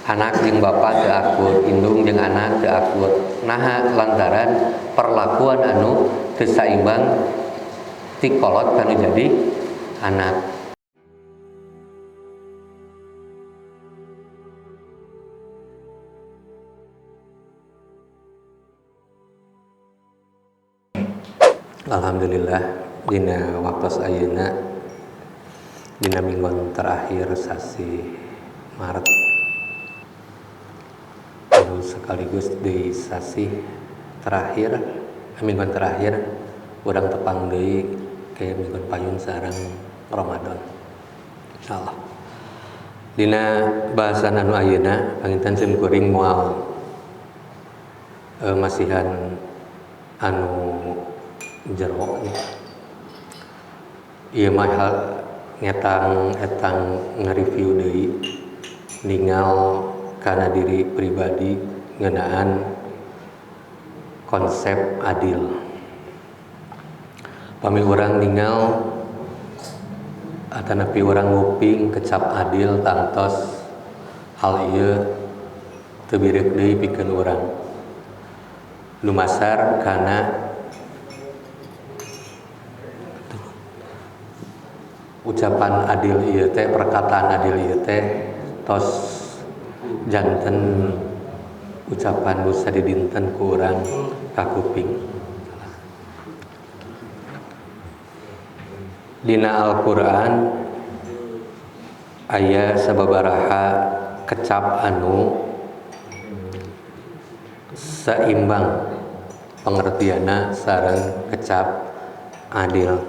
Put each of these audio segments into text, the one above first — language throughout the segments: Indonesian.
Anak jeung bapa teu akur, indung jeung anak teu akur. Naha lantaran perlakuan anu teu saimbang ti kolot kanu jadi anak. Alhamdulillah dina waktos ayeuna dina mingguan terakhir sasi Maret sekaligus di sasi terakhir mingguan terakhir urang tepang deui ke mingguan payun sareng Ramadan insyaallah. Dina bahasan anu ayeuna panginten sim kuring moal masihan anu jero ieu mah ngetang nge-review deui ningal kana diri pribadi ngeunaan konsep adil. Pami urang ningal atanapi urang nguping kecap adil tangtos hal ieu teu birek deui pikeun urang. Lumasar kana ucapan adil ieu teh, perkataan adil ieu teh tos janten ucapan nu sadidinten ku urang ka kuping. Dina Al-Qur'an aya sababaraha kecap anu saimbang pengertianna sareng kecap adil.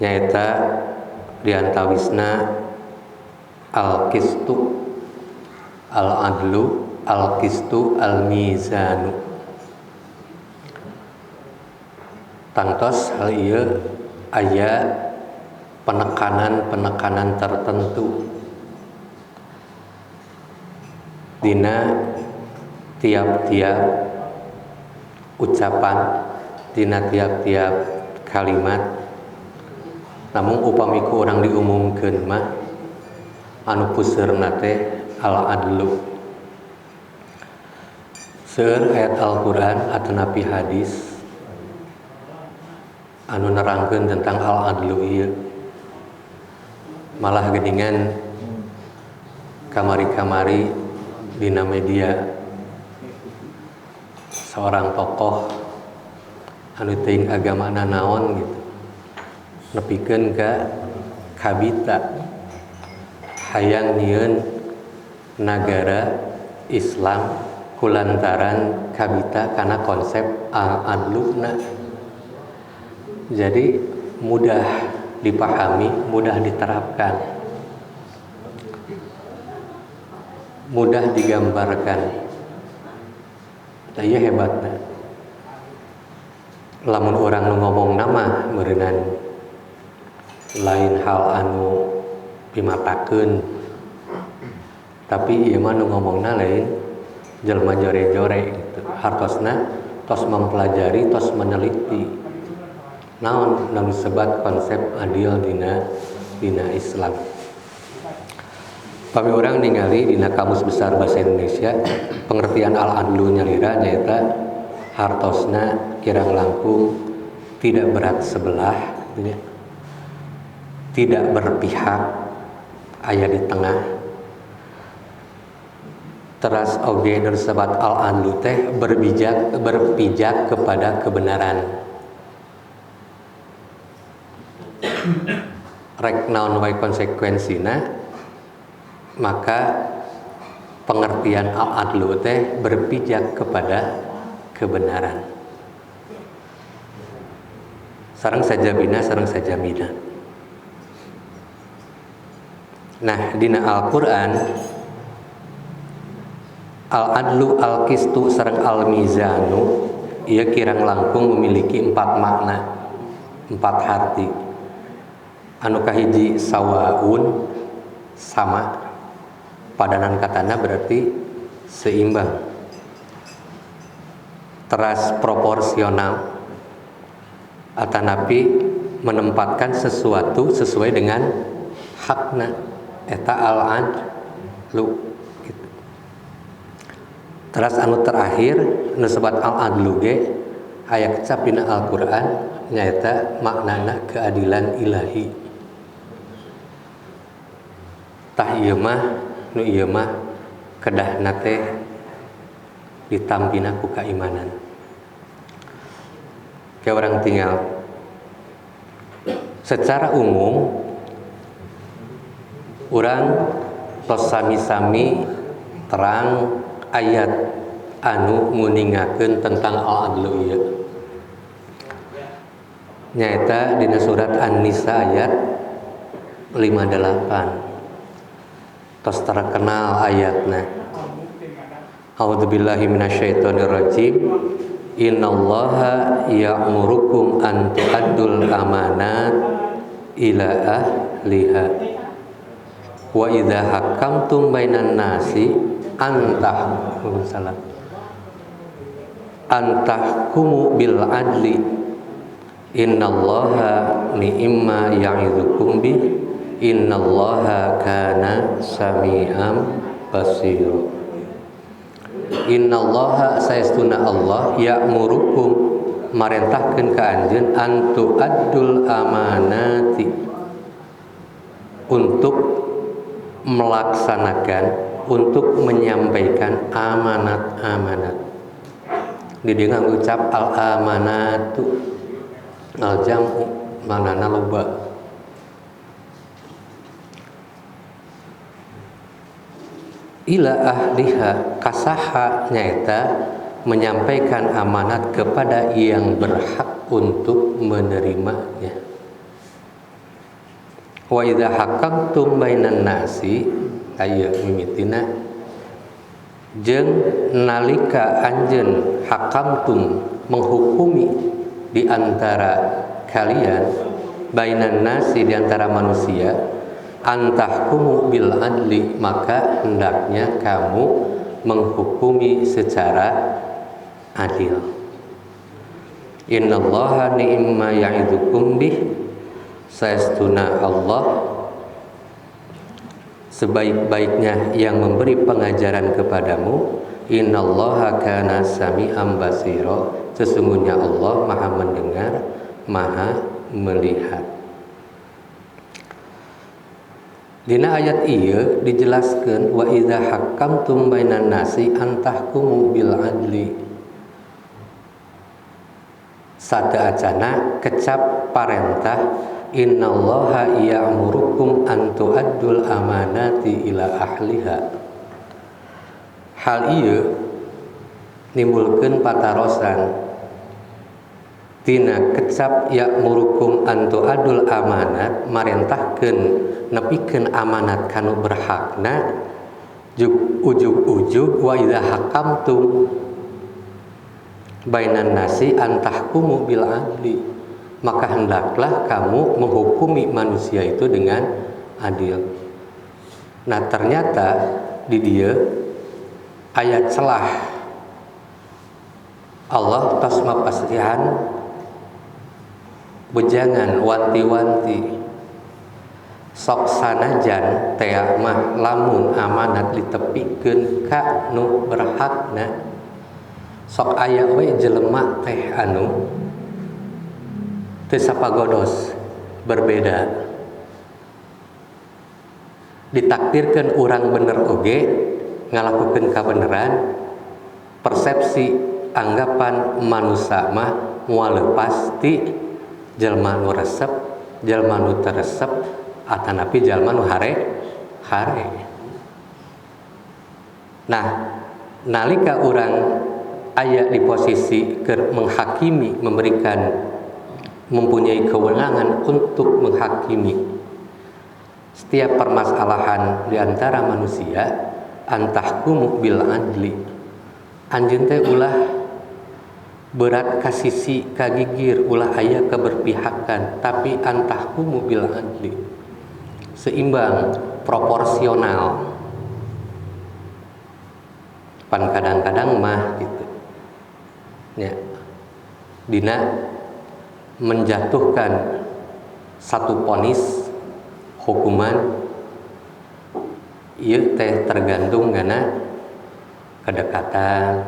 Nyaeta diantawisna al-qistu, al-adlu, al-qistu, al-mizanu. Tangtos hal ieu aya penekanan tertentu dina tiap-tiap ucapan, dina tiap-tiap kalimat. Namun upami ku urang diumumkeun mah anu puseurna teh al-adlu. Seueur ayat Al-Qur'an atanapi hadis anu nerangkeun tentang al-adlu ieu. Malah geuningan kamari-kamari dina media seorang tokoh anu teuing agamana naon gitu nepikeun ka kabita hayang nyieun nagara Islam kulantaran kabita kana konsep al-adluna. Jadi mudah dipahami, mudah diterapkan, mudah digambarkan. Da ieu hebatna. Lamun urang nu ngomong nama meureunnan lain hal anu pimatakeun, tapi ieu mah nu ngomongna lain jelema jore-jore gitu. Hartosna tos mempelajari, tos meneliti naon nu sebat konsep adil dina Islam. Pami urang ningali dina Kamus Besar Bahasa Indonesia pengertian al-adlu nyalira nyaeta hartosna kirang langkung tidak berat sebelah gitu ya. Tidak berpihak, aya di tengah. Teras oge disebut al-adlu teh berpijak kepada kebenaran. Rek naon wae konsekuensina, maka pengertian al-adlu teh berpijak kepada kebenaran. Sareng sajabina sareng sajamina. Nah, dina Al-Qur'an al-adlu, al-qistu sareng al-mizanu ieu kirang langkung memiliki 4 makna, 4 arti. Anu kahiji sawaun, sama, padanan katana berarti seimbang. Teras proporsional atanapi menempatkan sesuatu sesuai dengan hakna. eta al-adlu gitu. Terus anu terakhir nu sebat al-adlu ge aya kecap dina Al-Qur'an nyaeta maknana keadilan ilahi. Tah ieu mah nu ieu mah kedahna teh ditampina ku keimanan. Kayak orang tinggal secara umum urang tos sami-sami terang ayat anu nguningakeun tentang al-adlu ieu. Nyaeta dina surat An-Nisa ayat 58. Tos terkenal ayatna. A'udzubillahi minasyaitonirrajim. Innallaha ya'murukum an tu'addul amanat ila ahliha wa idza hakamtum bainan nasi antahkumu bil adli innallaha ni'ma ya'idzukum bih innallaha kana sami'an basira. Innallaha saestuna Allah ya'murukum marentahkeun ka anjeun antu addul amanati untuk melaksanakan, untuk menyampaikan amanat-amanat. Di dieu ngucap al-amanatu al-jam'u manana loba. Ila ahliha kasaha nyaeta menyampaikan amanat kepada yang berhak untuk menerimanya. Wa idza hakamtum bainan nasi aya mimitina jeung nalika anjeun hakamtum menghukumi di antara kalian bainan nasi di antara manusia antahkumu bil adli maka hendaknya kamu menghukumi secara adil. Innallaha ni'ma ya'idzukum bih saestuna Allah sebaik-baiknya yang memberi pengajaran kepadamu. Innallaha kana sami'an basira sesungguhnya Allah Maha mendengar, Maha melihat. Dina ayat ieu dijelaskeun wa idza hakamtum bainan nasi antahkumu bil adli. Sadeacana kecap parentah innallaha ya'murukum an tu'addul amanati ila ahliha. Hal ieu nimbulkeun patarosan tina kecap ya'murukum an tu'addul amanat marentahkeun nepikeun amanat kanu berhakna ujug-ujug wa idza hakamtum bainan nasi antahkumu bil adli maka hendaklah kamu menghukumi manusia itu dengan adil. Nah ternyata di dia ayat celah Allah tos mapasihan bejangan wanti-wanti sok sanajan teh mah lamun amanat ditepikeun ka nu berhakna sok aya we jelema teh anu teu sapagodos berbeda ditakdirkeun urang bener oge ngalakukeun kabeneran persepsi anggapan manusia mah moal pasti jelema nu resep jelema nu teu resep atanapi jalma nu hare. Nah, nalika urang aya di posisi menghakimi, mempunyai kewenangan untuk menghakimi setiap permasalahan di antara manusia, antahkumu bil adli. Anjeun teh ulah berat kasisi kagigir, ulah aya keberpihakan, tapi antahkumu bil adli. Seimbang, proporsional. Pan kadang-kadang mah gitu. Ya. Dina menjatuhkan satu vonis hukuman ieu teh tergantung karena kedekatan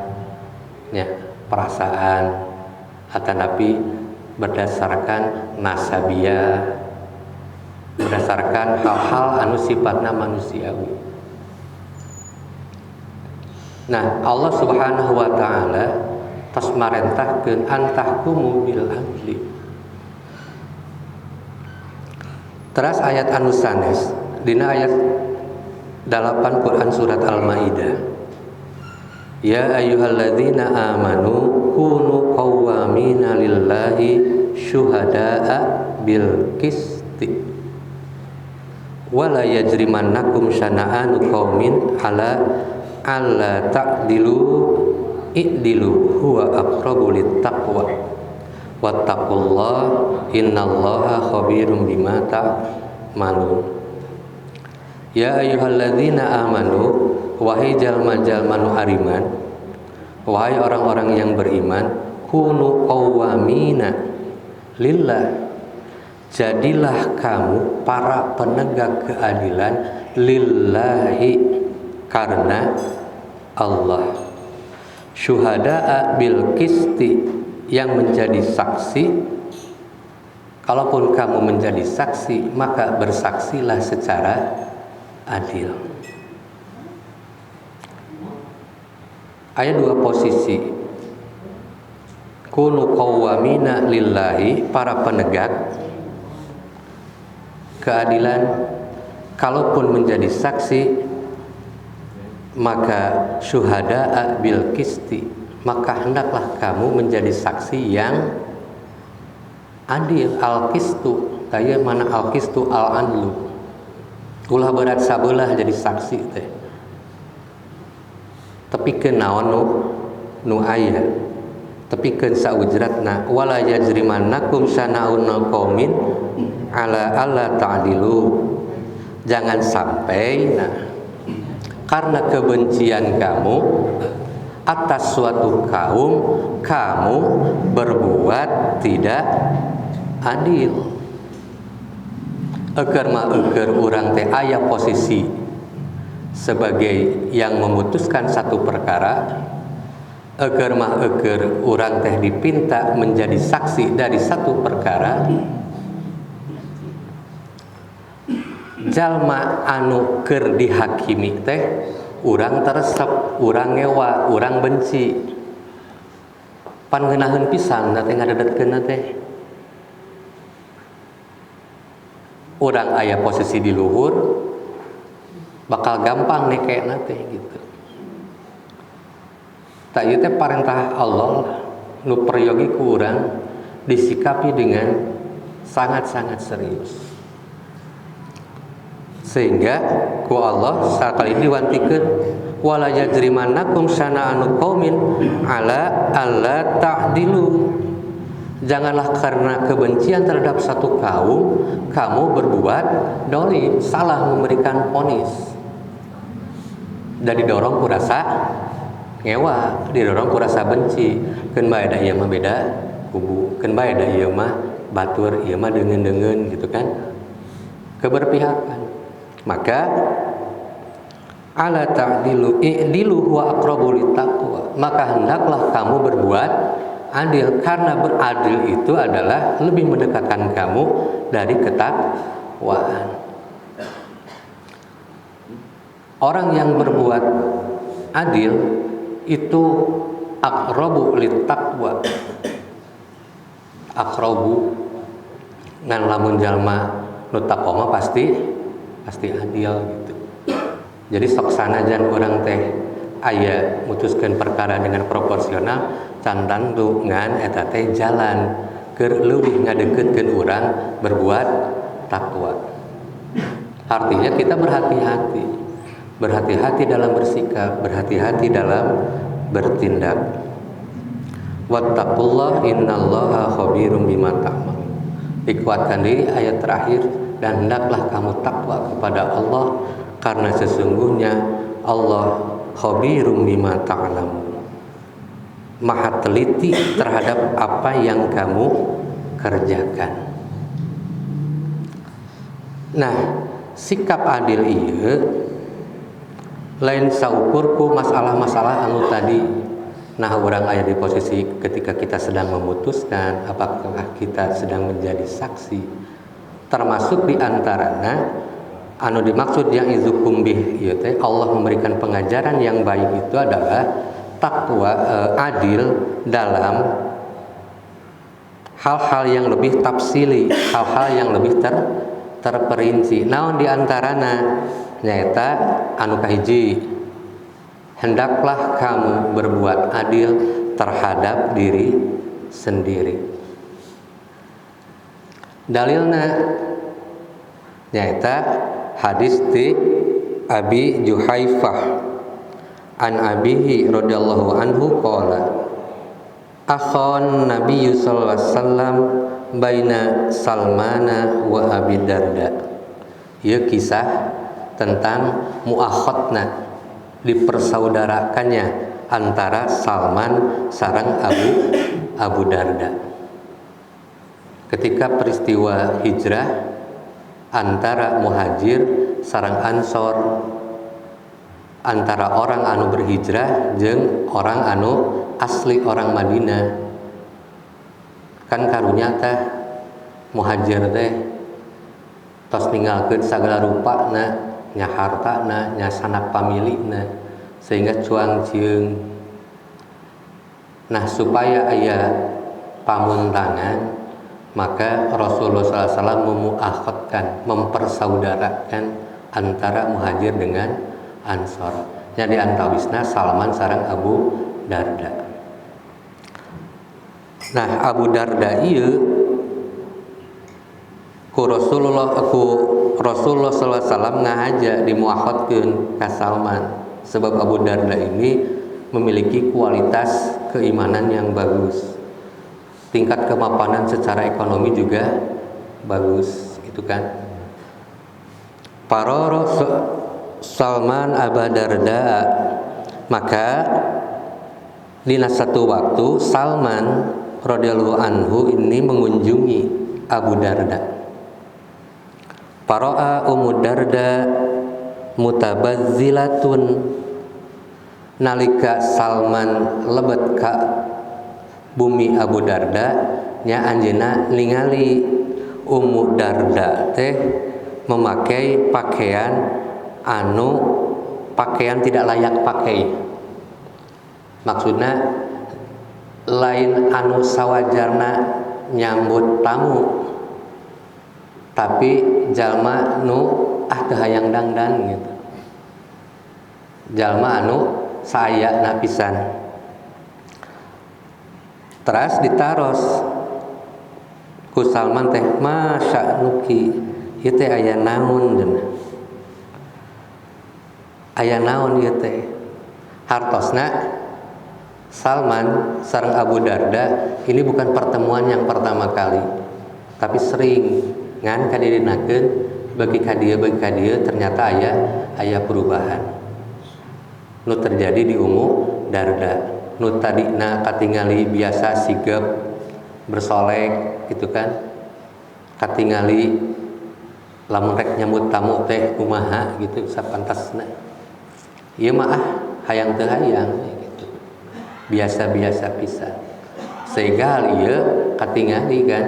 ya, perasaan atanapi berdasarkan nasabiah, berdasarkan hal-hal anu sifatna manusiawi. Nah, Allah Subhanahu wa taala tos marentahkeun antahkumu bil adli. Teras ayat anu sanes dina ayat 8 Quran surat Al-Maidah. Ya ayyuhalladzina amanu kunu qawwamina lillahi syuhada'a bil qisti wala yajrimannakum syana'anu qaumin ala alla ta'dilu i'dilu huwa aqrabu littaqwa wattaqullaha innallaha khabirum bima ta'malun. Ya ayyuhalladzina amanu, wahai jalma-jalma nu ariman, wahai orang-orang yang beriman, kunu qawwamina lillah, jadilah kamu para penegak keadilan lillahi, karena Allah, syuhada'a bil qisti, yang menjadi saksi. Kalaupun kamu menjadi saksi, maka bersaksilah secara adil. Ada dua posisi. Kunu qawwamina lillahi, para penegak keadilan. Kalaupun menjadi saksi, maka syuhada'a bil qisti, maka hendaklah kamu menjadi saksi yang adil. Al-qistu, taya mana al-qistu al-adlu. Ulah berat sabelah jadi saksi teh. Tepikeun naon nu aya. Tepikeun saujratna wala yajrimannakum syana'un qaumin ala alla ta'dilu. Jangan sampai karena kebencian kamu atas suatu kaum, kamu berbuat tidak adil. Eger mah eger urang teh aya posisi sebagai yang memutuskan satu perkara, eger mah eger urang teh dipinta menjadi saksi dari satu perkara, jalma anu keur dihakimi teh urang teresep, urang ngewa, urang benci, pan ngeunaheun pisan teh ngadedetkeun teh. Urang aya posisi di luhur bakal gampang nekena teh gitu. Tak ieu teh parentah Allah nu peryogi ku urang disikapi dengan sangat-sangat serius. Sehingga ku Allah sakali diwantikeun wala yajrimannakum syana'anu qaumin ala alla ta'dilu. Janganlah karena kebencian terhadap satu kaum kamu berbuat dolim, salah memberikan vonis, dan didorong ku rasa ngewa, didorong ku rasa benci. Keun bae da ieu mah beda kubu, keun bae da ieu mah batur, ieu mah deungeun-deungeun gitu kan, keberpihakan. Maka ala ta'dilu i'dilu huwa aqrabu littaqwa, maka hendaklah kamu berbuat adil, karena beradil itu adalah lebih mendekatkan kamu dari ketakwaan. Orang yang berbuat adil itu aqrabu littaqwa. Aqrabu ngan lamun jalma nu taqwa pasti adil gitu. Jadi sok sanajan urang teh aya mutuskeun perkara dengan proporsional, candandu ngan eta teh jalan keur leuwih ngadeukeutkeun urang berbuat takwa. Artinya kita berhati-hati dalam bersikap, berhati-hati dalam bertindak. Wattaqullah innallaha khabirum bima ta'malun. Dikuatkan di ayat terakhir, dan hendaklah kamu takwa kepada Allah karena sesungguhnya Allah khabirum bima ta'lamun, maha teliti terhadap apa yang kamu kerjakan. Nah, sikap adil ieu lain saukurku masalah-masalah anu tadi. Nah, orang aya di posisi ketika kita sedang memutuskan apakah kita sedang menjadi saksi, termasuk di antaranya anu dimaksud yang izukum bih ieu teh Allah memberikan pengajaran yang baik itu adalah takwa, adil dalam hal-hal yang lebih tafsili, hal-hal yang lebih terperinci. Naon di antarana nyaeta anu kahiji, hendaklah kamu berbuat adil terhadap diri sendiri. Dalilna nyaeta hadis di Abi Juhaifah an abihi radhiyallahu anhu qala akhon Nabi sallallahu alaihi wasallam baina Salmana wa Abi Darda. Ieu kisah tentang muakhadna, dipersaudarakannya antara Salman sareng Abu Darda. Ketika peristiwa hijrah antara muhajir sareng ansor, antara orang anu berhijrah jeung orang anu asli orang Madinah, kan karunya teh muhajir teh tos ninggalkeun sagala rupana, nya hartana, nya sanak pamilihna, sehingga cuang cieung. Nah, supaya aya pamuntangan, maka Rasulullah SAW memuakhadkan, mempersaudarakan antara muhajir dengan ansor. Nya di antawisna Salman sareng Abu Darda. Nah, Abu Darda ieu ku Rasulullah sallallahu alaihi wasallam ngahaja dimuakhadkeun ka Salman, sebab Abu Darda ini memiliki kualitas keimanan yang bagus. Tingkat kemapanan secara ekonomi juga bagus, gitu kan. Paroro Salman Abu Darda, maka di satu waktu Salman radhiyallahu anhu ini mengunjungi Abu Darda. Para'a Ummu Darda mutabazzilatun, nalika Salman lebet ka bumi Abu Darda, nya anjeunna ningali Ummu Darda teh memakai pakaian tidak layak pakai. Maksudna lain anu sawajarna nyambut tamu, tapi jalma nu teu hayang dangdan gitu. Jalma anu saayana pisan. Teras ditaros ku Salman teh, masya nuki ieu teh aya naon cenah. Aya naon ieu teh? Hartosna Salman sareng Abu Darda ini bukan pertemuan yang pertama kali, tapi sering ngan kadirinakeun bagi kadieu ternyata aya perubahan nu terjadi di Ummu Darda. Nu tadina katingali biasa sigap bersolek gitu kan, katingali lamun rek nyambut tamu teh kumaha gitu sapantasna. Ieu mah hayang teu hayang gitu, biasa-biasa pisan, sehingga hal ieu katingali kan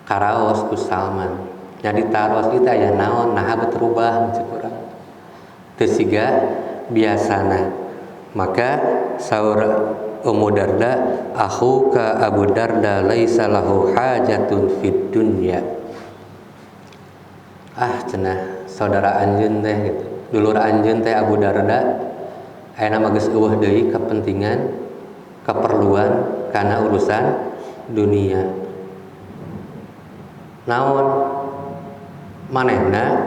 karaos ku Salman. Jadi taros kita aya naon, nah berubah cek urang teu siga biasana. Maka saur Ummu Darda, akhuka Abu Darda laisa lahu hajatun fid dunya. Cenah saudara anjeun teh gitu, dulur anjeun teh Abu Darda aya mah geus eueuh deui kepentingan, keperluan kana urusan dunia. Naon manehna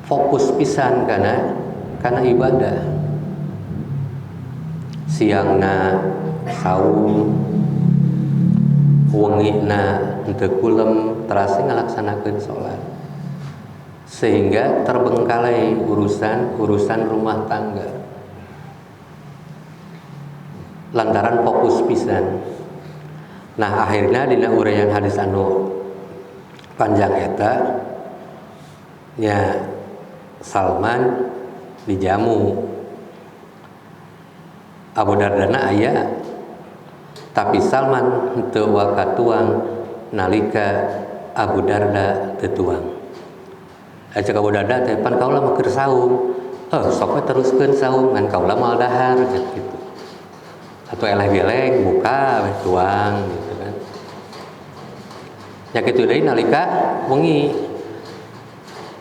fokus pisan kana ibadah. Siangna saum, wengina henteu kulem terasa ngalaksanakeun salat, sehingga terbengkalai urusan rumah tangga lantaran fokus pisan. Nah, akhirnya dina uraian hadis anu panjang eta nya Salman dijamu. Abu Dardana aya tapi Salman teu wakatuang nalika Abu Darda teu tuang. Cek Abu Darda teh pan kaula mah keur saum. Sok we teruskeun saum ngan kaula moal dahar gitu. Atau eleh-eleh buka we tuang gitu kan. Nya kitu deui nalika wengi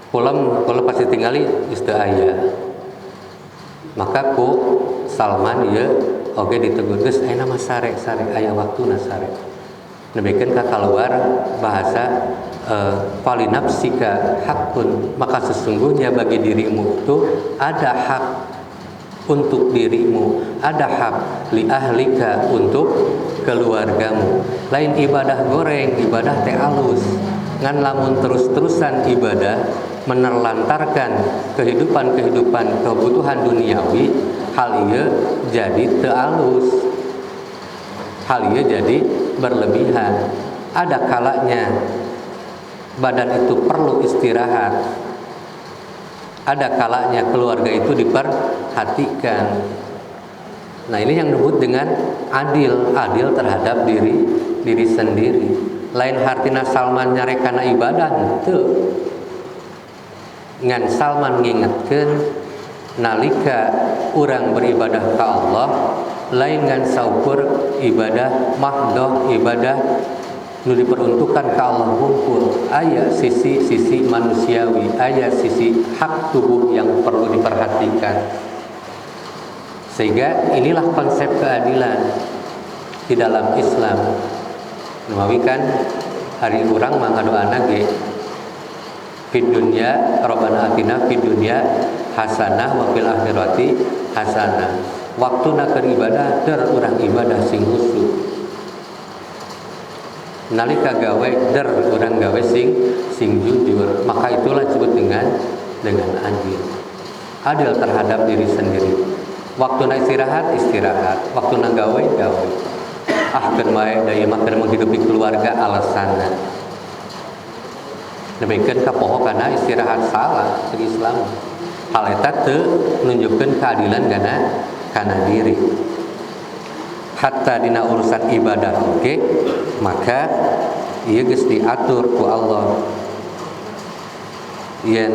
pulang pasti tinggali geus teu aya. Maka ku Salman ieu oge ditegur geus ayeuna mah sare aya waktuna sare. Nebikeun ka kaluar bahasa falinafsika hakun, maka sesungguhnya bagi dirimu itu ada hak untuk dirimu, ada hak li ahlika untuk keluargamu. Lain ibadah goreng, ibadah teh alus. Ngan lamun terus-terusan ibadah menerlantarkan kehidupan kebutuhan duniawi, hal ieu jadi teu alus. Hal ieu jadi berlebihan. Ada kalanya badan itu perlu istirahat. Ada kalanya keluarga itu diperhatikan. Nah, ini yang disebut dengan adil terhadap diri sendiri. Lain hartina Salman nyarekana ibadah teu. Ngan Salman ngingetkeun nalika urang beribadah ka Allah lain ngan saukur ibadah mahdoh, ibadah nu diperuntukkan ka Allah hungkul. Aya sisi manusiawi, aya sisi hak tubuh yang perlu diperhatikan. Sehingga inilah konsep keadilan di dalam Islam. Memawikan hari urang mah ngadoana ge fid dunya rabbana atina fid dunya hasanah wa fil akhirati hasanah. Waktuna keur ibadah der urang ibadah sing husuk. Nalika gawe der urang gawe sing jujur, maka itulah disebut dengan adil. Adil terhadap diri sendiri. Waktuna istirahat, waktuna gawe. Keun wae da ieu mah keur menghidupi keluarga alasanna. Demikian kapoho kana istirahat salah di Islam. Hal eta teu nunjukkeun keadilan kana diri. Hatta dina urusan ibadah oge, maka ieu geus diatur ku Allah. Yen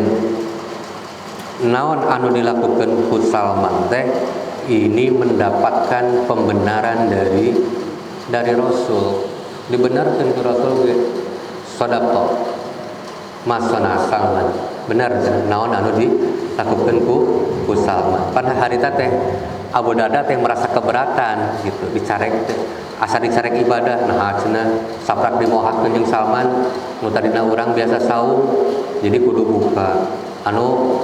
naon anu dilakukan ku Salman teh ini mendapatkan pembenaran dari Rasul. Dibenarkan ku Rasul ge sodaqah masana Salman. Benar naon anu dilakukan ku Salman. Pada harita teh Abu Darda teh merasa keberatan gitu dicarek teh. Asa dicarek ibadah nah cenah saprak dimohatkeun jeung Salman nu tadina urang biasa saum jadi kudu buka. Anu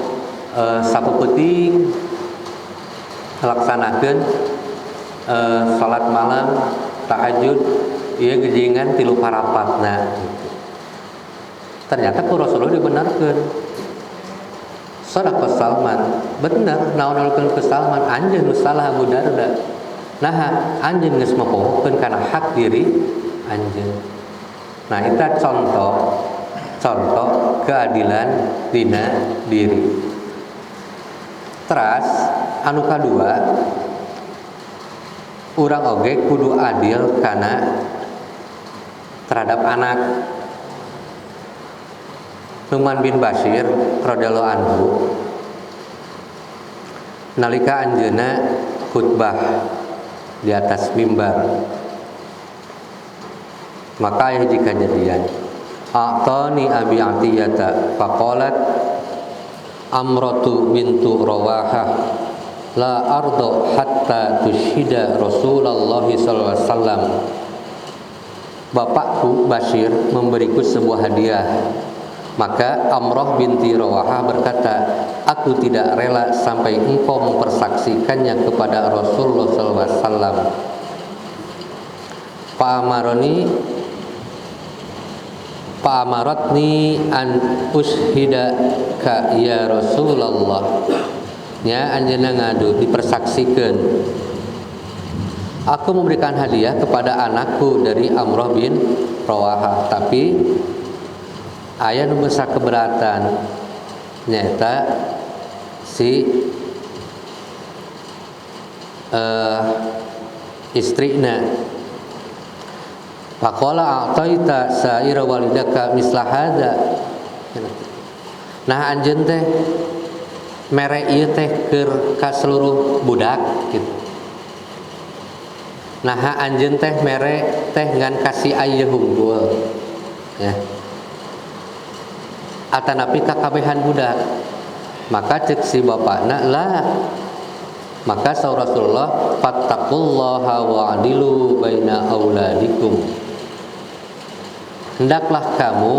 sapuputing laksanakeun salat malam tahajud ieu gejingan 3 parapatna gitu. Ternyata ku Rasulullah dibenarkeun. Sadaqah Salman, bener naon nulkeun ke Salman anjeun nu salah Abu Darda. Nah, anjeun geus mapohokeun kana hak diri anjeun. Nah, eta contoh keadilan dina diri. Teras anu kadua urang oge kudu adil kana terhadap anak. Nu'man bin Bashir radhiyallahu anhu nalika anjeunna khutbah di atas mimbar maka aya hiji kajadian a'tani abi atiyata faqalat Amratu bintu Rawahah la ardo hatta tushhida Rasulullah sallallahu alaihi wasallam. Bapakku Bashir memberiku sebuah hadiah. Maka Amrah binti Rawahah berkata, aku tidak rela sampai engkau mempersaksikannya kepada Rasulullah sallallahu alaihi wasallam. Fa'amaratni an ushhida ka ya Rasulullah. Nya anjeunna ngadu dipersaksikeun. Aku memberikan hadiah kepada anakku dari Amrah bin Rawahah, tapi aya nu besar keberatan nyaeta si istrina. Faqala a'taita sa'ira walidaka misla hadza. Nah anjeun teh mere ieu teh keur ka seluruh budak gitu. Nah anjeun teh mere teh ngan kasih aya hunggul ya. Atanapi ka kabehan budak. Maka cek si bapakna lah. Maka saur Rasulullah fattaqullaha wa'dilu baina auladikum. Hendaklah kamu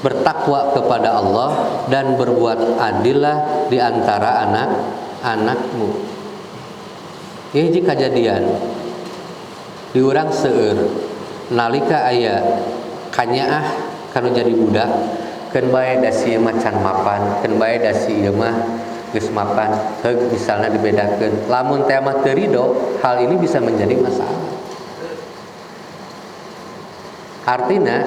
bertakwa kepada Allah dan berbuat adillah di antara anak-anakmu. Ieu hiji kajadian di urang seueur nalika aya kanyaah kanu jadi budak keun bae da sieu mah can mapan, keun bae da sieu mah geus mapan. Heug misalna dibedakeun lamun teh mah teu ridho, hal ini bisa menjadi masalah. Artinya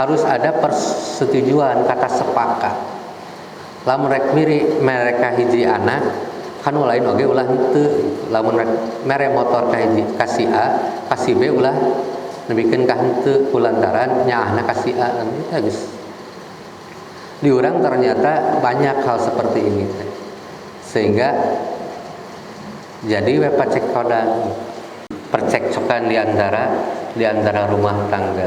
harus ada persetujuan, kata sepakat. Lamun rek miri mereka hiji anak kan lain oge ulah henteu. Lamun rek mere motor ka hiji kasih A, kasih B ulah nebikeun ka henteu kulantaran nyaahna kasih A eta geus. Di urang ternyata banyak hal seperti ini teh. Sehingga jadi we percekcokan di antara rumah tangga.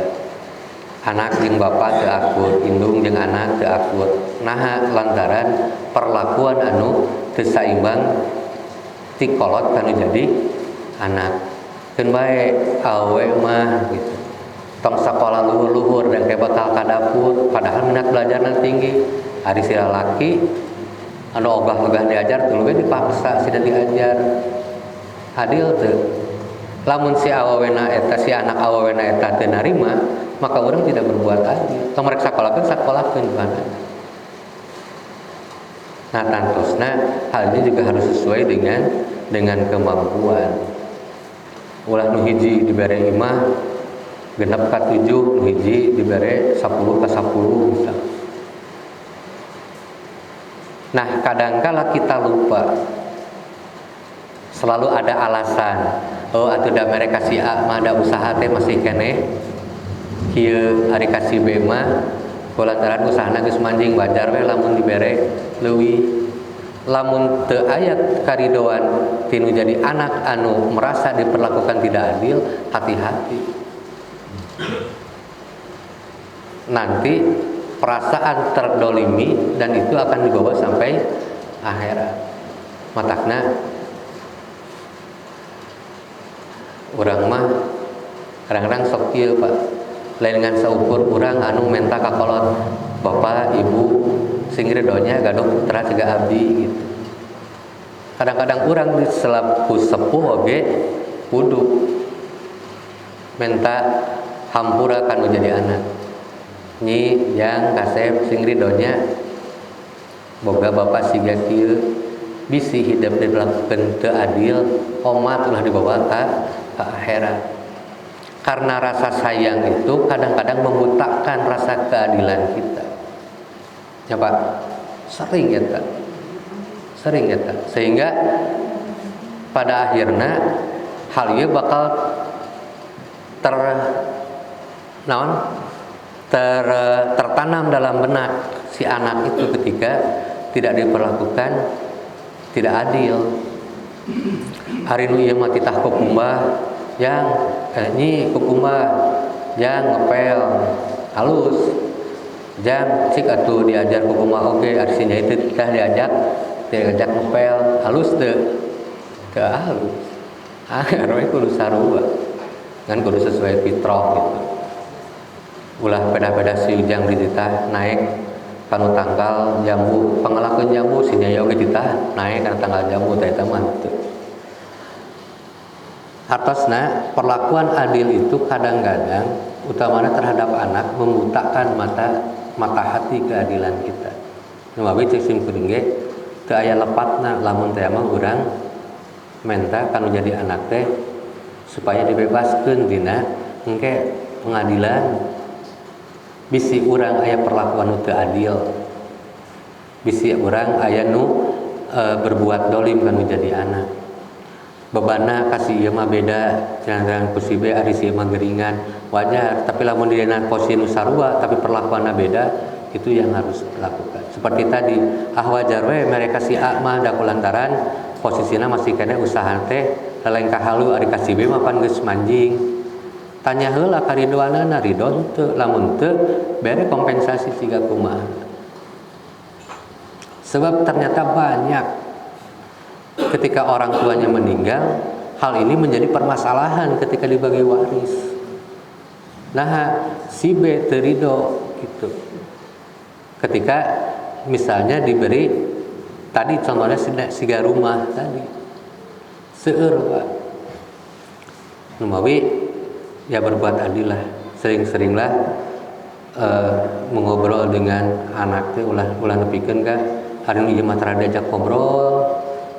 Anak jeung bapak teu akur, indung jeung anak teu akur. Naha lantaran perlakuan anu teu saimbang ti kolot kanu jadi anak. Keun bae awewe mah gitu. Tong sakola luhur-luhur dan kayak bakal ka dapur, padahal minat belajarna tinggi. Ari si lalaki anu ogah-ogah diajar tuluy dipaksa sida diajar. Adil teu? Lamun si awawena eta si anak awawena eta teu narima, maka orang tidak berbuat adil. Tong rek sakolahkeun kana. Nah, tantosna hal ini juga harus sesuai dengan kemampuan. Ulah nu hiji dibere 5 genep ka 7, nu hiji dibere 10 ka 10 misal. Nah, kadangkala kita lupa. Selalu ada alasan. Oh, atuh da mere kasih A mah da usaha teh masih keneh. Kieu ari kasih B mah kulantaran usahana geus manjing wajar we lamun dibere leuwih. Lamun teu aya karidoan tinu jadi anak anu merasa diperlakukan tidak adil, hati-hati. Nanti perasaan terdolimi dan itu akan dibawa sampai akhirat. Matakna urang mah kadang-kadang sok kieu Pak. Lain dengan seukur urang anu menta ka kolot bapak ibu sing ridonya gaduh putra cegah abdi gitu. Kadang-kadang urang selaku sepuh oge kudu menta hampura kanu jadi anak. Nyi yang kasep sing ridonya boga bapak siga kieu bisi hidup dilakukeun teu adil, omat ulah dibawa ka akhirat. Karena rasa sayang itu kadang-kadang membutakan rasa keadilan kita. Ya Pak, sering ya Pak. Sehingga pada akhirnya hal itu bakal tertanam dalam benak si anak itu ketika tidak diperlakukan tidak adil. Hari nu ieu mah titah kukumbah yang nyi kukumbah yang ngepel halus jang cik atuh diajar kukumbah oge ari sia itu teh diajak ngepel halus teu halus we kudu sarua kan kudu sesuai fitrah gitu. Ulah beda-beda si ujang dititah naik kanu tanggal jambu pangalakeun jambu si nya oge dititah naik kana tanggal jambu teh eta mah teu. Atasna perlakuan adil itu kadang-kadang utamanya terhadap anak membutakan mata hati keadilan kita. Nu abi cek sim kuring ge teu aya lepatna lamun teh mah urang menta kanu jadi anak teh supaya dibebaskeun dina engke pengadilan bisi urang aya perlakuan nu teu adil. bisi orang aya nu berbuat dolim kan menjadi anak bebana kasih ieu mah beda jangan ku si B ari si mah geringan wajar tapi lamun dina posisi nu sarua tapi perlakuanna beda itu yang harus dilakukan seperti tadi wajar we mereka si A mah da kulantaran posisina masih kena usaha teh leleng kahalu ari ka si B mah pan geus manjing tanya heula ka ridwanana ridho teu lamun teu bere kompensasi siga kumaha sebab ternyata banyak ketika orang tuanya meninggal hal ini menjadi permasalahan ketika dibagi waris nah si B teu ridho gitu ketika misalnya diberi tadi contohnya siga rumah tadi seueur Pak numawi ya berbuat adil lah sering-seringlah mengobrol dengan anak teh ulah nepikeun ka hari ieu mah tara diajak ngobrol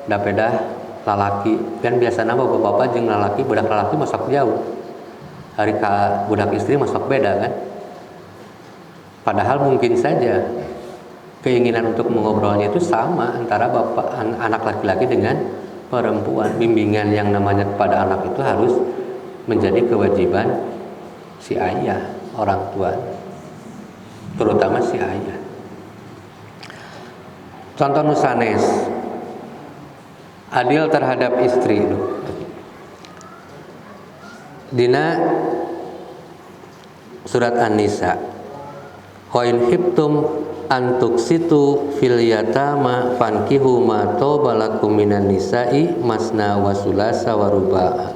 da pedah lalaki kan biasana bapak-bapak jeung lalaki budak lalaki masuk jauh hari ka budak istri masuk beda kan padahal mungkin saja keinginan untuk mengobrolnya itu sama antara bapak anak laki-laki dengan perempuan bimbingan yang namanya kepada anak itu harus menjadi kewajiban si ayah orang tua terutama si ayah contoh nusanes adil terhadap istri dina surat An-Nisa wa in hibtum antuksitu fil yatama fankihu ma tobalakum minan nisa'i masna wa sulasa wa ruba'a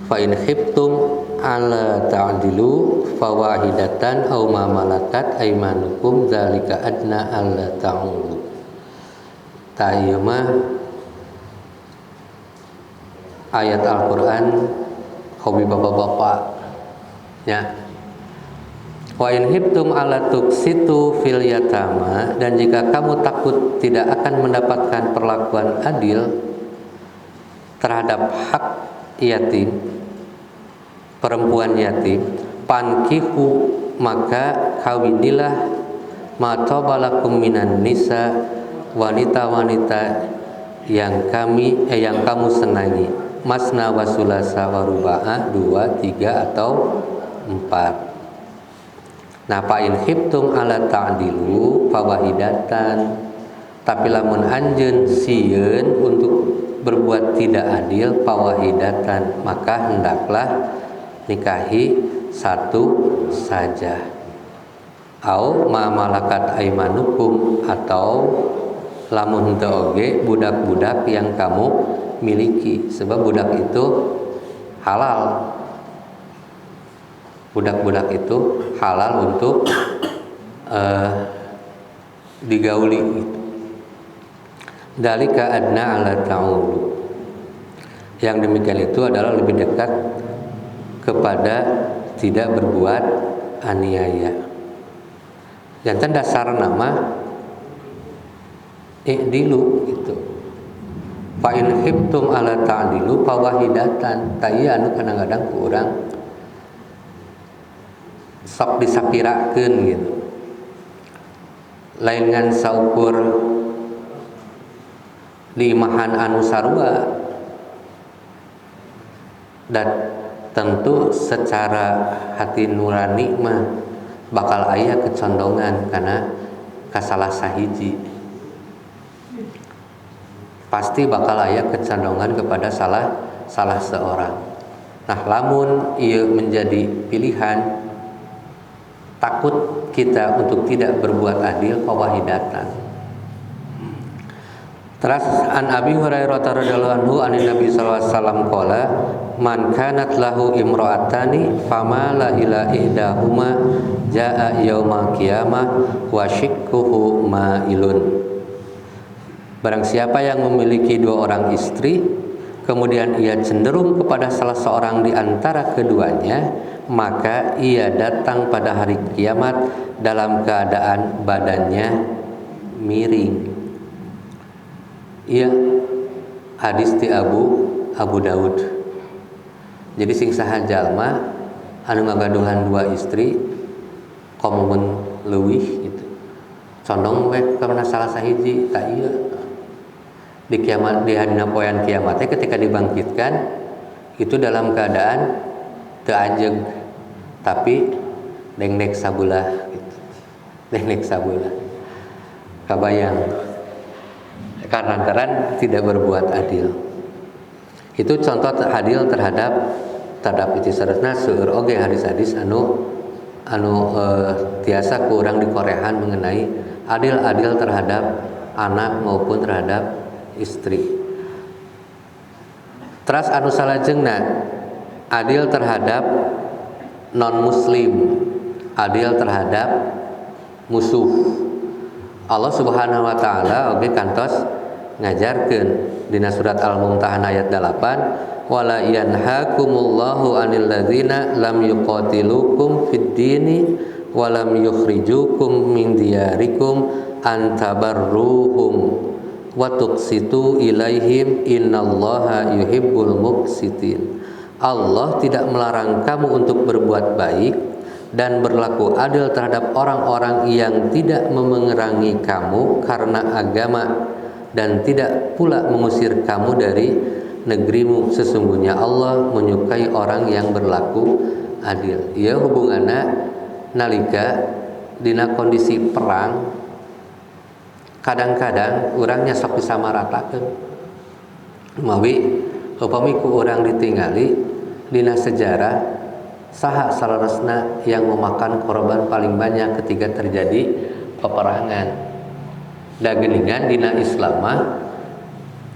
fa in hibtum ala ta'dilu fawahidatan aw ma malakat aymanukum zalika adna alla ta'ulu tayyama ayat Al-Qur'an hobi bapak-bapak ya wa in hibtum ala tuksitu fil yatama dan jika kamu takut tidak akan mendapatkan perlakuan adil terhadap hak yatim perempuan yatim pankihu maka kawinilah ma tabalakum minan nisa wanita-wanita yang kamu senangi masna wa sulasa wa ruba'a 2, 3 atau 4 nah fa in khiftum ala ta'dilu fawahidatan tapi lamun anjeun sieun untuk berbuat tidak adil fawahidatan maka hendaklah nikahi satu saja au ma malakat aymanukum atau lamun henteu oge budak-budak yang kamu miliki sebab budak itu halal budak-budak itu halal untuk digauli dalika adna ala ta'ulu yang demikian itu adalah lebih dekat kepada tidak berbuat aniaya jantan dasar nama i'dilu gitu fa in khiftum ala ta'dilu fawahidatan taya anu kadang-kadang ku urang sok disapirakeun gitu lain ngan saukur limahan anu sarua dan tentu secara hati nurani mah bakal aya kecondongan karena kasalah sahiji pasti bakal aya kecondongan kepada salah seorang nah lamun ieu menjadi pilihan takut kita untuk tidak berbuat adil fawahidatan. Terus an Abi Hurairah radhiyallahu anhu anin Nabi sallallahu alaihi wasallam qala man kanat lahu imra'atani famala ila ihdahuma jaa yaumal qiyamah wa shikkuhu ma'ilun. Barang siapa yang memiliki dua orang istri kemudian ia cenderung kepada salah seorang di antara keduanya maka ia datang pada hari kiamat dalam keadaan badannya miring. Ia hadis ti Abu Daud. Jadi sing saha jalma anu ngagaduhan dua istri komun leuwih gitu. condong we karena salah sahiji tak iya di kiamat, di hadina poean kiamatnya ketika dibangkitkan itu dalam keadaan teu anjeug tapi dengdek sabulah gitu. Dengdek sabulah kabayang karantaran tidak berbuat adil. Itu contoh adil terhadap itu seharusnya seueur oge hadis-hadis anu tiasa kurang dikorehan mengenai adil terhadap anak maupun terhadap istri. Teras anu salajengna adil terhadap non muslim, adil terhadap musuh. Allah Subhanahu wa taala oge kantos ngajarkeun dina surat Al-Mumtahanah ayat 8, wala yanhakumullahu 'anil ladzina lam yuqatilukum fid dini wa lam yukhrijukum min diyarikum an tabarruhum wa tuqsitu ilaihim innallaha yuhibbul muqsitin. Allah tidak melarang kamu untuk berbuat baik dan berlaku adil terhadap orang-orang yang tidak memerangi kamu karena agama dan tidak pula mengusir kamu dari negerimu. Sesungguhnya Allah menyukai orang yang berlaku adil. Ya hubunganna nalika dina kondisi perang kadang-kadang urangnya sok disamaratakeun. Mawi upami ku urang ditinggali dina sejarah saha salaresna yang memakan korban paling banyak ketika terjadi peperangan. Da geuningan dina Islam mah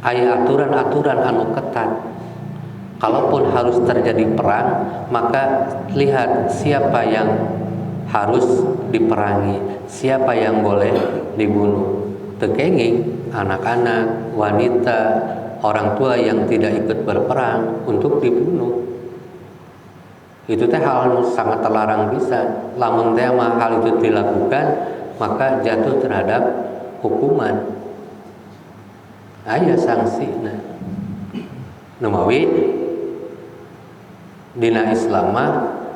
aya aturan-aturan anu ketat. Kalaupun harus terjadi perang, maka lihat siapa yang harus diperangi, siapa yang boleh dibunuh. Teu kenging anak-anak, wanita, orang tua yang tidak ikut berperang untuk dibunuh. Itu teh hal yang sangat terlarang pisan. Lamun teh hal itu dilakukan, maka jatuh terhadap hukuman. Aya sanksina. Numawi dina Islam mah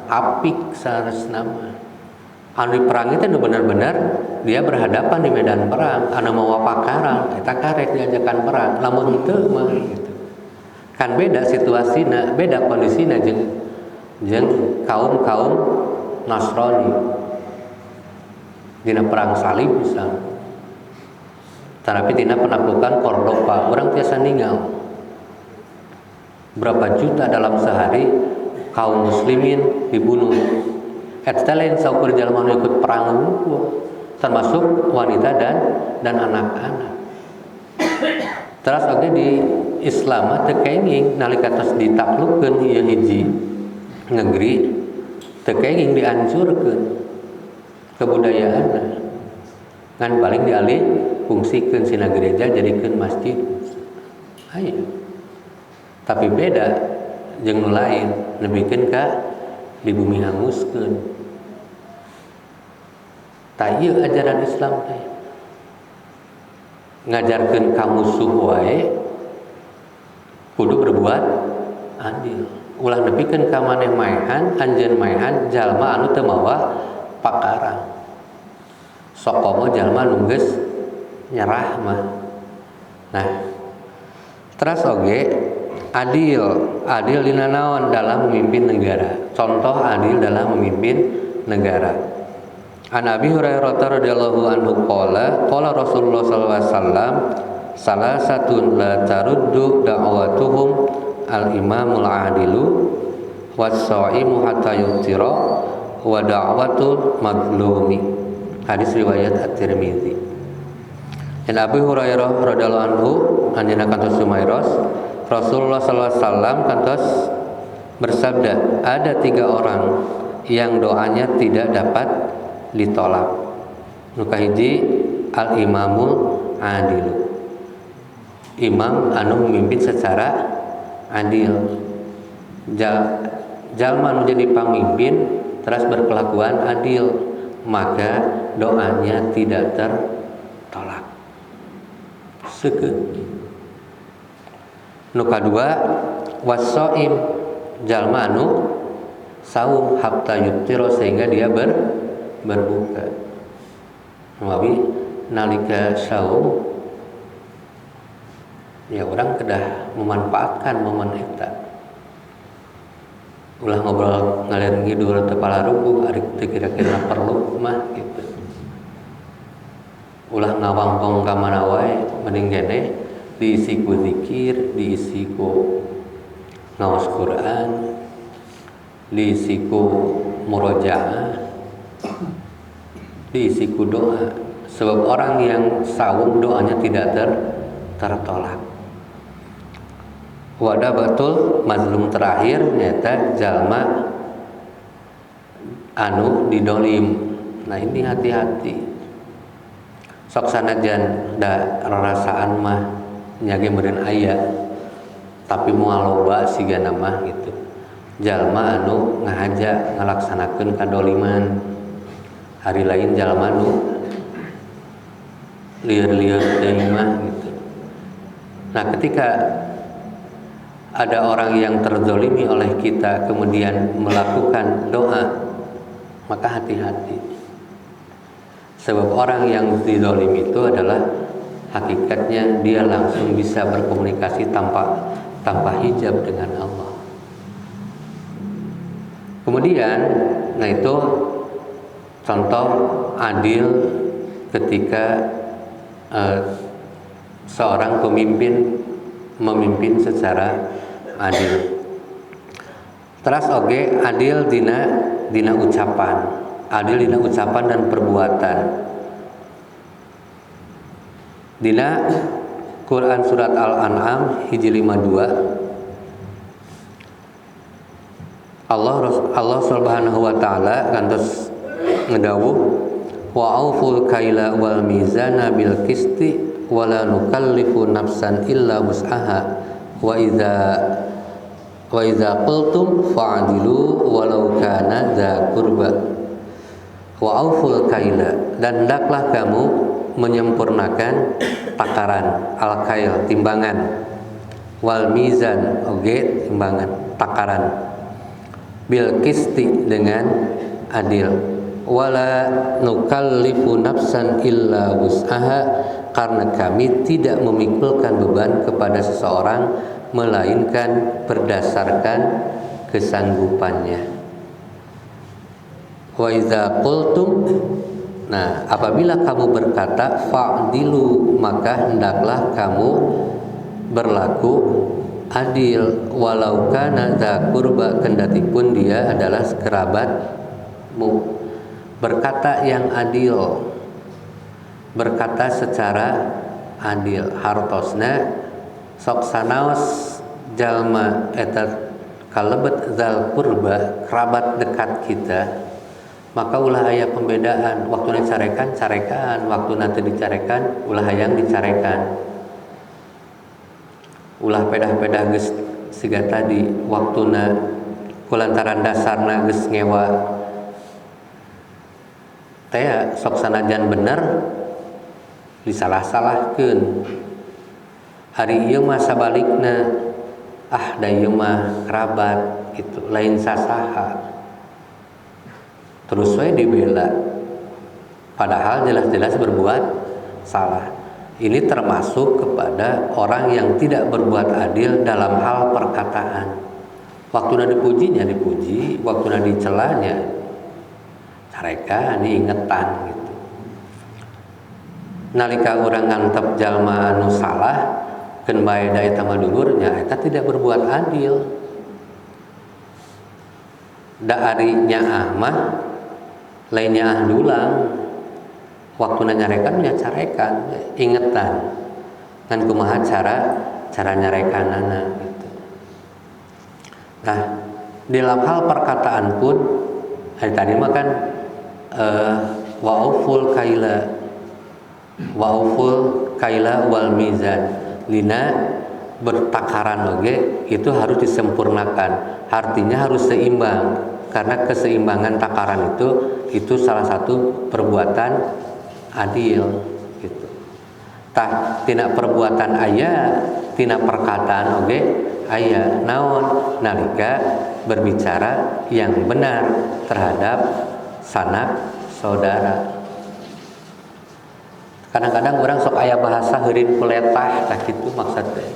apik saresna mah. Anu diperangi teh benar-benar dia berhadapan di medan perang, anu mawa pakaran eta karek diajakan perang. Lamun teu mah gitu. Kan beda situasina, beda kondisina jeung kaum Nasrani dina perang salib misalnya. Tapi dina penaklukan Cordoba orang tiasa ninggal berapa juta dalam sehari kaum muslimin dibunuh. Eta lain saukur jalma nu ikut perang unggul termasuk wanita dan anak-anak. Terus oge di Islam teu kenging nalika tos ditaklukkeun ieu hiji negeri teu kenging dihancurkeun kebudayaanna. Ngan paling dialih fungsikeun sina gereja jadikeun masjid. Aya. Tapi beda jeung nu lain nebikeun ka di bumi hanguskeun. Tah ieu ajaran Islam teh. Ngajarkeun ka musuh wae kudu berbuat adil. Ulah nepikeun ka maneh maehan, anjeun maehan jalma anu teu mawa pakarang. Sok komo jalma nu geus nyerah mah. Nah, terus oge adil dina naon dalam memimpin negara. Contoh adil dalam memimpin negara. An Abi Hurairah radhiyallahu anhu qala Rasulullah sallallahu alaihi wasallam salasatun la taruddu da'watuhum al-imamul adilu was-sha'imu hatta yuftira wa da'watul madlumi. Hadis riwayat At-Tirmidzi. Dan Abu Hurairah radhiyallahu anhu anjeunna kantos sumairos Rasulullah sallallahu alaihi wasallam kantos bersabda, ada 3 orang yang doanya tidak dapat ditolak. Nu kahiji al-imamul adilu. Imam anu memimpin secara adil. Jalma anu jadi pamimpin terus berkelakuan adil, maka doanya tidak tertolak. Seukeut. Nu kadua was-shaim, jalma anu saum hatta yuftira sehingga dia berbuka. Mawi nalika saum ya orang kedah memanfaatkan momen eta. Ulah ngobrol ngalir ngidul teu palaruguh ari teu kira-kira perlu mah gitu. Ulah ngawangkong ka mana wae mending kene diisi ku zikir, diisi ku ngaos Quran, diisi ku murojaah, diisi ku doa. Sebab orang yang saum doanya tidak tertolak. Wadah betul mazlum terakhir nyata jalma anu didolim. Nah ini hati-hati. Sok sanajan da rarasaan mah nyage meureun aya tapi moal loba sigana mah gitu. Jalma anu ngahaja ngalaksanakeun kadoliman. Hari lain jalma anu lieur-lieur deui mah gitu. Nah, ketika ada orang yang terzolimi oleh kita kemudian melakukan doa, maka hati-hati. Sebab orang yang dizolim itu adalah hakikatnya dia langsung bisa berkomunikasi tanpa hijab dengan Allah. Kemudian, nah itu contoh adil ketika seorang pemimpin memimpin secara adil. Terus oge adil dina ucapan, adil dina ucapan dan perbuatan. Dina Quran surat Al-An'am hiji 52 Allah Subhanahu wa taala kantos ngedawuh wa auful kaila wal mizana bil qisti wala nukallifu nafsan illa wus'aha wa idza qultum fa'dilu walau kana dza qurba wa auful kaila, dan hendaklah kamu menyempurnakan takaran al-kail timbangan, wal mizan oge timbangan takaran, bil qisti dengan adil, wala nukallifu nafsan illa wus'aha, karena kami tidak memikulkan beban kepada seseorang melainkan berdasarkan kesanggupannya. Wa idza qultum, nah apabila kamu berkata fa'dilu, maka hendaklah kamu berlaku adil, walau kana dza qurba, kendatipun dia adalah kerabatmu. Berkata yang adil, berkata secara adil, hartosna sok sanaos jalma eta kalebet zal qurba, kerabat dekat kita, maka ulah aya pembedaan, waktu dicarekan carekan, waktu nanti dicarekan ulah hayang dicarekan, ulah pedah-pedah geus siga tadi waktuna kulantaran dasarna geus ngewa teh sok sanajan bener disalah-salahkeun. Hari ieu mah sabalikna, da ieu mah kerabat gitu, lain sasaha. Terus we dibela padahal jelas-jelas berbuat salah. Ini termasuk kepada orang yang tidak berbuat adil dalam hal perkataan. Waktuna dipujinya dipuji, waktuna dicelanya careka diingetan gitu. Nalika urang ngantep jalma anu salah keun bae da eta mah dulurnya, eta tidak berbuat adil. Da ari nyaah mah lain nyaah dulang, waktuna nyarekan nya carekan, ingetan ngan kumaha cara nyarekanana gitu. Nah, dalam hal perkataan pun hari tadi mah kan wa'uful kaila wal mizan, lina bertakaran oge itu harus disempurnakan, artinya harus seimbang, karena keseimbangan takaran itu salah satu perbuatan adil gitu. Tah tina perbuatan aya, tina perkataan oge aya, naon nalika berbicara yang benar terhadap sanak saudara. Kadang-kadang orang sok aya bahasa heureun kuletah tah kitu maksudna.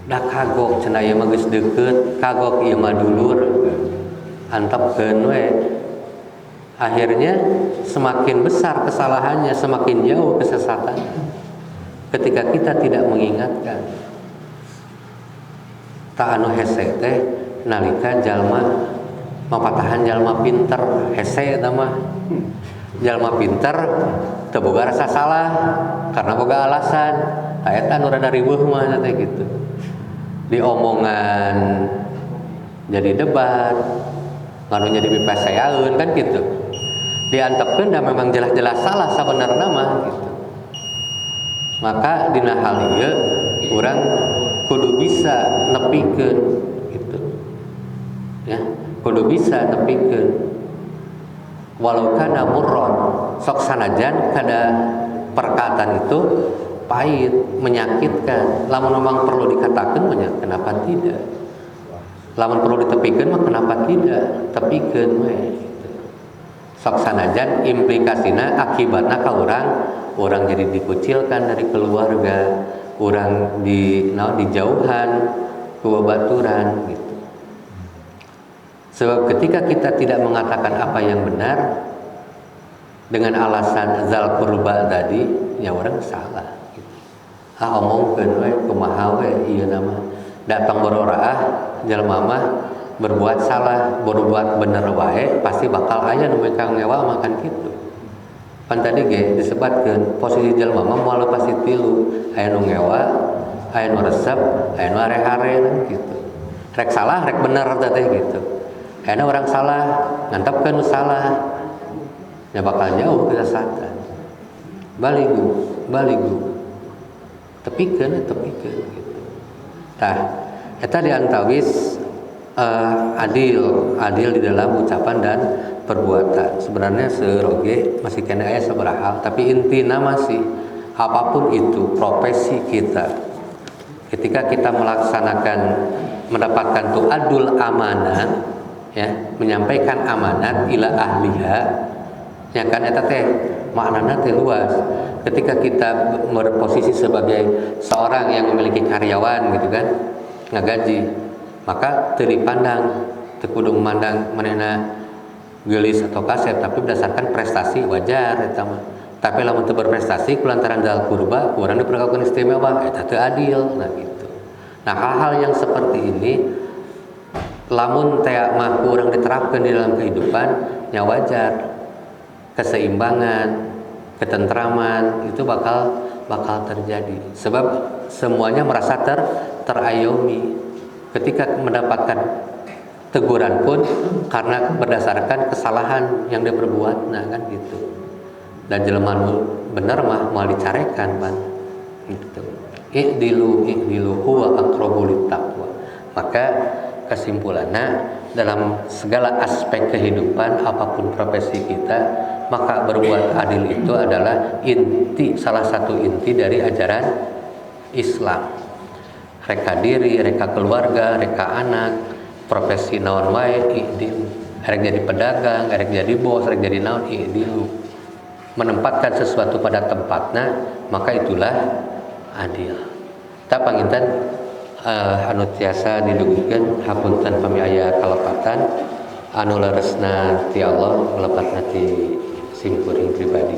Da kagok cenah ieu mah geus deukeut, kagok ieu mah dulur. Antepkeun we. Akhirnya semakin besar kesalahannya, semakin jauh kesesatannya. Ketika kita tidak mengingatkan. Ta anu hese teh nalika jalma mapatahan jalma pinter, hese eta mah. Jalma pinter teu boga rasa salah karena boga alasan. Tah eta anu rada riweuh mah teh gitu. Diomongan jadi debat, lalu jadi pipaseaeun kan gitu. Diantepkeun da memang jelas-jelas salah sabenerna mah gitu. Maka dina hal ieu urang kudu bisa nepikeun gitu. Ya, kudu bisa nepikeun. Walau kana murron, sok sanajan kada perkataan itu pahit, menyakitkan. Lamun memang perlu dikatakan banyak, kenapa tidak? Lamun perlu ditepikeun mah kenapa tidak? Tepikeun we. Sok sanajan implikasina akibatna ka urang jadi dikucilkan dari keluarga, urang dijauhan ku babaturan gitu. Sebab ketika kita tidak mengatakan apa yang benar dengan alasan zal qurba tadi, ya orang salah gitu. Omongkeun we kumaha we ieu nama datang bororaah jalma mah berbuat salah, berbuat bener wae pasti bakal aya nu kang ngewa makan kitu. Pan tadi ge disebutkeun posisi jalma mah moal pasti tilu, aya nu ngewa, aya nu resep, aya nu are-are gitu. Rek salah, rek bener teh gitu. Karena orang salah, ngantepkeun salah, ya bakal jauh kesesatan. Baligu, tepikeun gitu. Tah, eta diantawis adil di dalam ucapan dan perbuatan. Sebenarnya seroge masih kena aya sabaraha hal, tapi intina masih apapun itu profesi kita. Ketika kita mendapatkan tu'adul amanah, ya, menyampaikan amanat ila ahliha, ya kan eta teh maknana teh luas. Ketika kita berposisi sebagai seorang yang memiliki karyawan gitu kan, ngagaji, maka teu dipandang, teu kudu memandang manehna geulis atau kaset, tapi berdasarkan prestasi wajar eta mah. Tapi lamun teu berprestasi kulantaran zal qurba, urang diperlakukan istimewa, eta teu adil, nah gitu. Nah, hal-hal yang seperti ini lamun teh mah kurang diterapkan di dalam kehidupan, ya wajar. Keseimbangan, ketentraman itu bakal terjadi. Sebab semuanya merasa terayomi ketika mendapatkan teguran pun karena berdasarkan kesalahan yang dia perbuat, nah kan gitu. Dan jelema bener mah mau dicarekan ban gitu. I'dilu huwa aqrabu littaqwa. Maka kesimpulannya dalam segala aspek kehidupan apapun profesi kita, maka berbuat adil itu adalah salah satu inti dari ajaran Islam. Reka diri, reka keluarga, reka anak, profesi naon wae i'dil. Rek jadi pedagang, rek jadi bos, rek jadi naon i'dilu. Menempatkan sesuatu pada tempatnya, maka itulah adil. Ta panginten anu tiasa didugikeun hapunten pami aya kalepatan anu leresna ti Allah melepatna ti simkuring pribadi.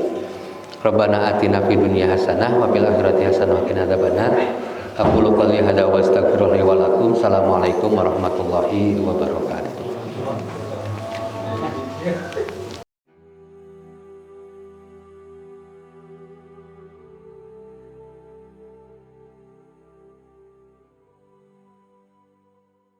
Rabbana atina fid dunya hasanah wa fil akhirati hasanah wa qina adzabannar. Aqulu qouli hadza wa astaghfirullahi wa lakum. Assalamualaikum warahmatullahi wabarakatuh.